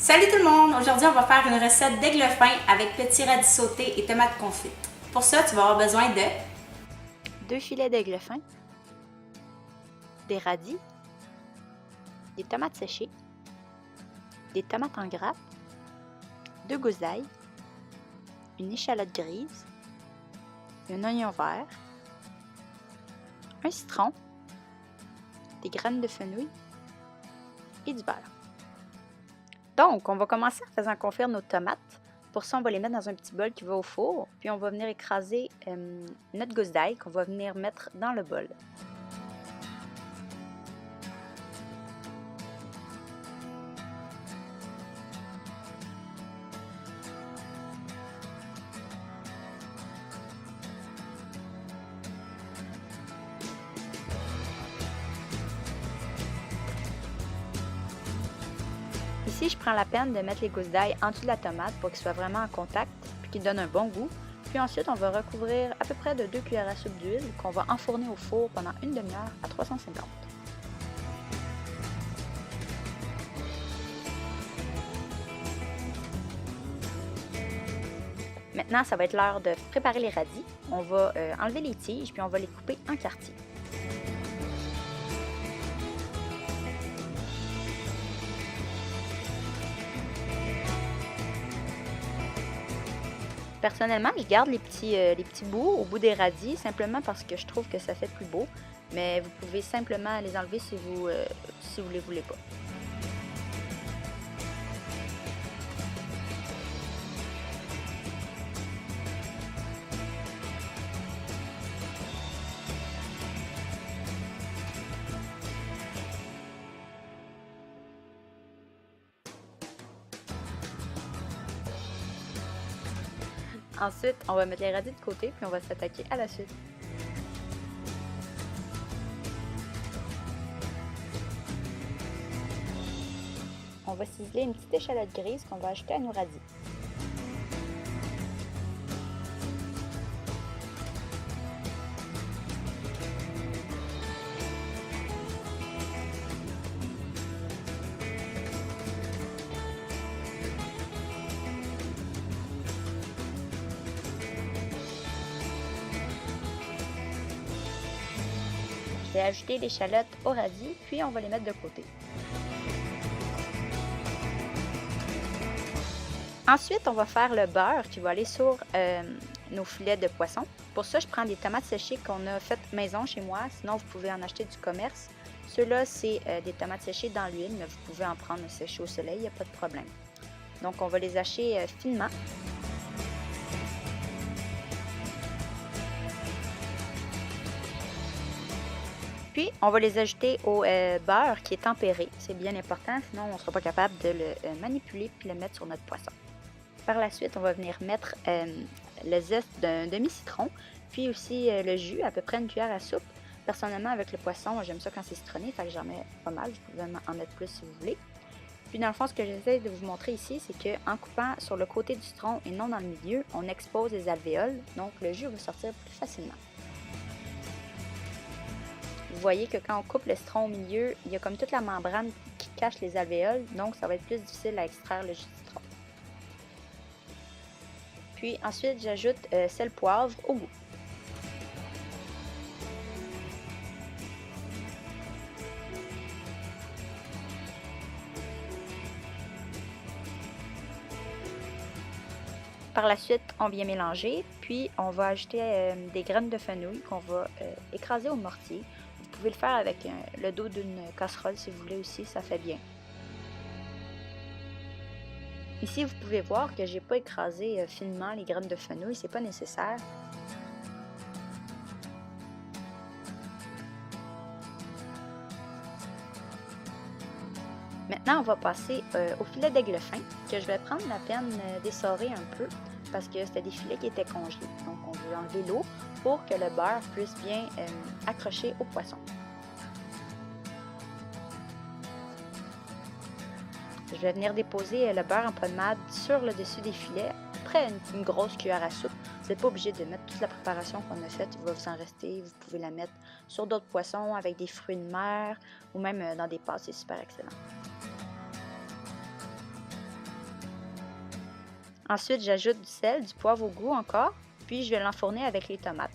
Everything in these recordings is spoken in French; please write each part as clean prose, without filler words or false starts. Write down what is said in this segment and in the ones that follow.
Salut tout le monde! Aujourd'hui, on va faire une recette d'aigle fin avec petits radis sautés et tomates confites. Pour ça, tu vas avoir besoin de 2 filets d'aigle fin, des radis, des tomates séchées, des tomates en grappes, 2 gousses d'ail, une échalote grise, un oignon vert, un citron, des graines de fenouil et du beurre. Donc, on va commencer en faisant confire nos tomates. Pour ça, on va les mettre dans un petit bol qui va au four, puis on va venir écraser notre gousse d'ail qu'on va venir mettre dans le bol. Ici, je prends la peine de mettre les gousses d'ail en dessous de la tomate pour qu'ils soient vraiment en contact puis qu'ils donnent un bon goût. Puis ensuite, on va recouvrir à peu près de 2 cuillères à soupe d'huile qu'on va enfourner au four pendant une demi-heure à 350. Maintenant, ça va être l'heure de préparer les radis. On va enlever les tiges puis on va les couper en quartiers. Personnellement, je garde les petits bouts au bout des radis simplement parce que je trouve que ça fait plus beau, mais vous pouvez simplement les enlever si vous les voulez pas. Ensuite, on va mettre les radis de côté puis on va s'attaquer à la suite. On va ciseler une petite échalote grise qu'on va ajouter à nos radis. Je vais ajouter l'échalote au radis, puis on va les mettre de côté. Ensuite, on va faire le beurre qui va aller sur nos filets de poisson. Pour ça, je prends des tomates séchées qu'on a faites maison chez moi. Sinon, vous pouvez en acheter du commerce. Ceux-là, c'est des tomates séchées dans l'huile, mais vous pouvez en prendre séchées au soleil, il n'y a pas de problème. Donc, on va les hacher finement. Puis, on va les ajouter au beurre qui est tempéré. C'est bien important, sinon on ne sera pas capable de le manipuler puis le mettre sur notre poisson. Par la suite, on va venir mettre le zeste d'un demi-citron, puis aussi le jus, à peu près une cuillère à soupe. Personnellement, avec le poisson, j'aime ça quand c'est citronné, fait que j'en mets pas mal. Vous pouvez en mettre plus si vous voulez. Puis dans le fond, ce que j'essaie de vous montrer ici, c'est qu'en coupant sur le côté du citron et non dans le milieu, on expose les alvéoles, donc le jus va sortir plus facilement. Vous voyez que quand on coupe le citron au milieu, il y a comme toute la membrane qui cache les alvéoles, donc ça va être plus difficile à extraire le jus de citron. Puis ensuite, j'ajoute sel, poivre au goût. Par la suite, on vient mélanger, puis on va ajouter des graines de fenouil qu'on va écraser au mortier. Vous pouvez le faire avec le dos d'une casserole si vous voulez aussi, ça fait bien. Ici, vous pouvez voir que j'ai pas écrasé finement les graines de fenouil, c'est pas nécessaire. Maintenant, on va passer au filet d'aigle fin, que je vais prendre la peine d'essorer un peu, parce que c'était des filets qui étaient congelés. Donc, on veut enlever l'eau pour que le beurre puisse bien accrocher au poisson. Je vais venir déposer le beurre en pommade sur le dessus des filets, après une grosse cuillère à soupe. Vous n'êtes pas obligé de mettre toute la préparation qu'on a faite, il va vous en rester. Vous pouvez la mettre sur d'autres poissons avec des fruits de mer ou même dans des pâtes, c'est super excellent. Ensuite, j'ajoute du sel, du poivre au goût encore, puis je vais l'enfourner avec les tomates.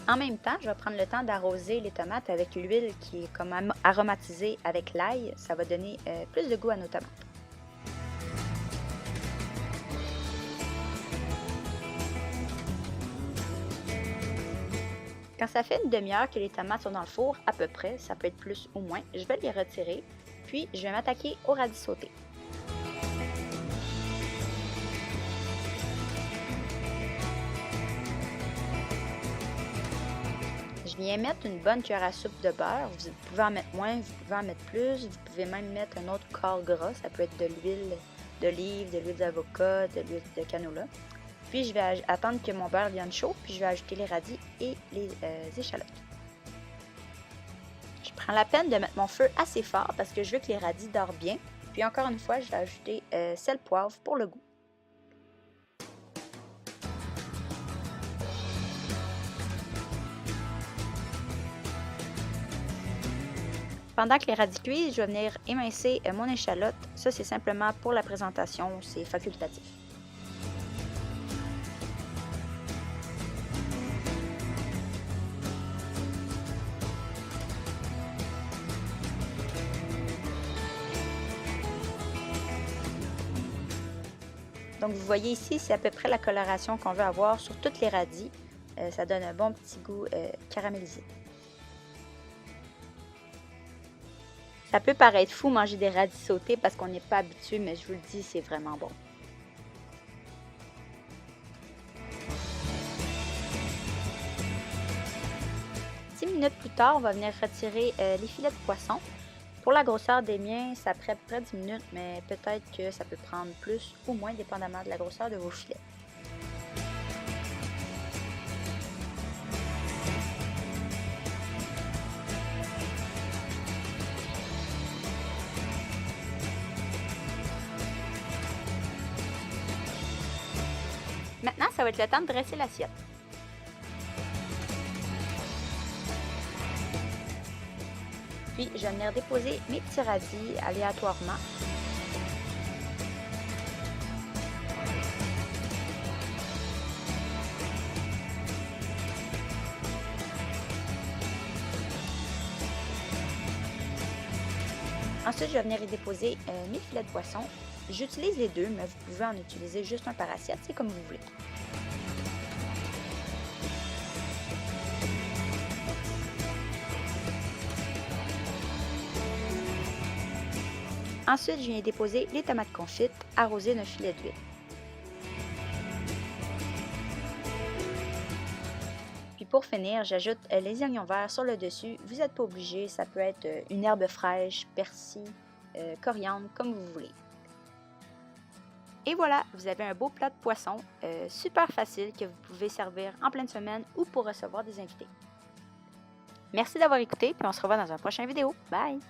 En même temps, je vais prendre le temps d'arroser les tomates avec l'huile qui est comme aromatisée avec l'ail. Ça va donner plus de goût à nos tomates. Quand ça fait une demi-heure que les tomates sont dans le four, à peu près, ça peut être plus ou moins, je vais les retirer, puis je vais m'attaquer au radis sauté. Je viens mettre une bonne cuillère à soupe de beurre. Vous pouvez en mettre moins, vous pouvez en mettre plus. Vous pouvez même mettre un autre quart gras. Ça peut être de l'huile d'olive, de l'huile d'avocat, de l'huile de canola. Puis je vais attendre que mon beurre vienne chaud, puis je vais ajouter les radis et les échalotes. Je prends la peine de mettre mon feu assez fort parce que je veux que les radis dorent bien. Puis encore une fois, je vais ajouter sel, poivre pour le goût. Pendant que les radis cuisent, je vais venir émincer mon échalote. Ça, c'est simplement pour la présentation, c'est facultatif. Donc, vous voyez ici, c'est à peu près la coloration qu'on veut avoir sur toutes les radis. Ça donne un bon petit goût caramélisé. Ça peut paraître fou manger des radis sautés parce qu'on n'est pas habitué, mais je vous le dis, c'est vraiment bon. Dix minutes plus tard, on va venir retirer les filets de poisson. Pour la grosseur des miens, ça prend à peu près 10 minutes, mais peut-être que ça peut prendre plus ou moins, dépendamment de la grosseur de vos filets. Maintenant, ça va être le temps de dresser l'assiette. Puis, je vais venir déposer mes petits radis aléatoirement. Ensuite, je vais venir y déposer mes filets de poisson. J'utilise les deux, mais vous pouvez en utiliser juste un par assiette, c'est comme vous voulez. Ensuite, je viens déposer les tomates confites arrosées d'un filet d'huile. Puis pour finir, j'ajoute les oignons verts sur le dessus. Vous n'êtes pas obligé, ça peut être une herbe fraîche, persil, coriandre, comme vous voulez. Et voilà, vous avez un beau plat de poisson, super facile que vous pouvez servir en pleine semaine ou pour recevoir des invités. Merci d'avoir écouté, puis on se revoit dans une prochaine vidéo. Bye!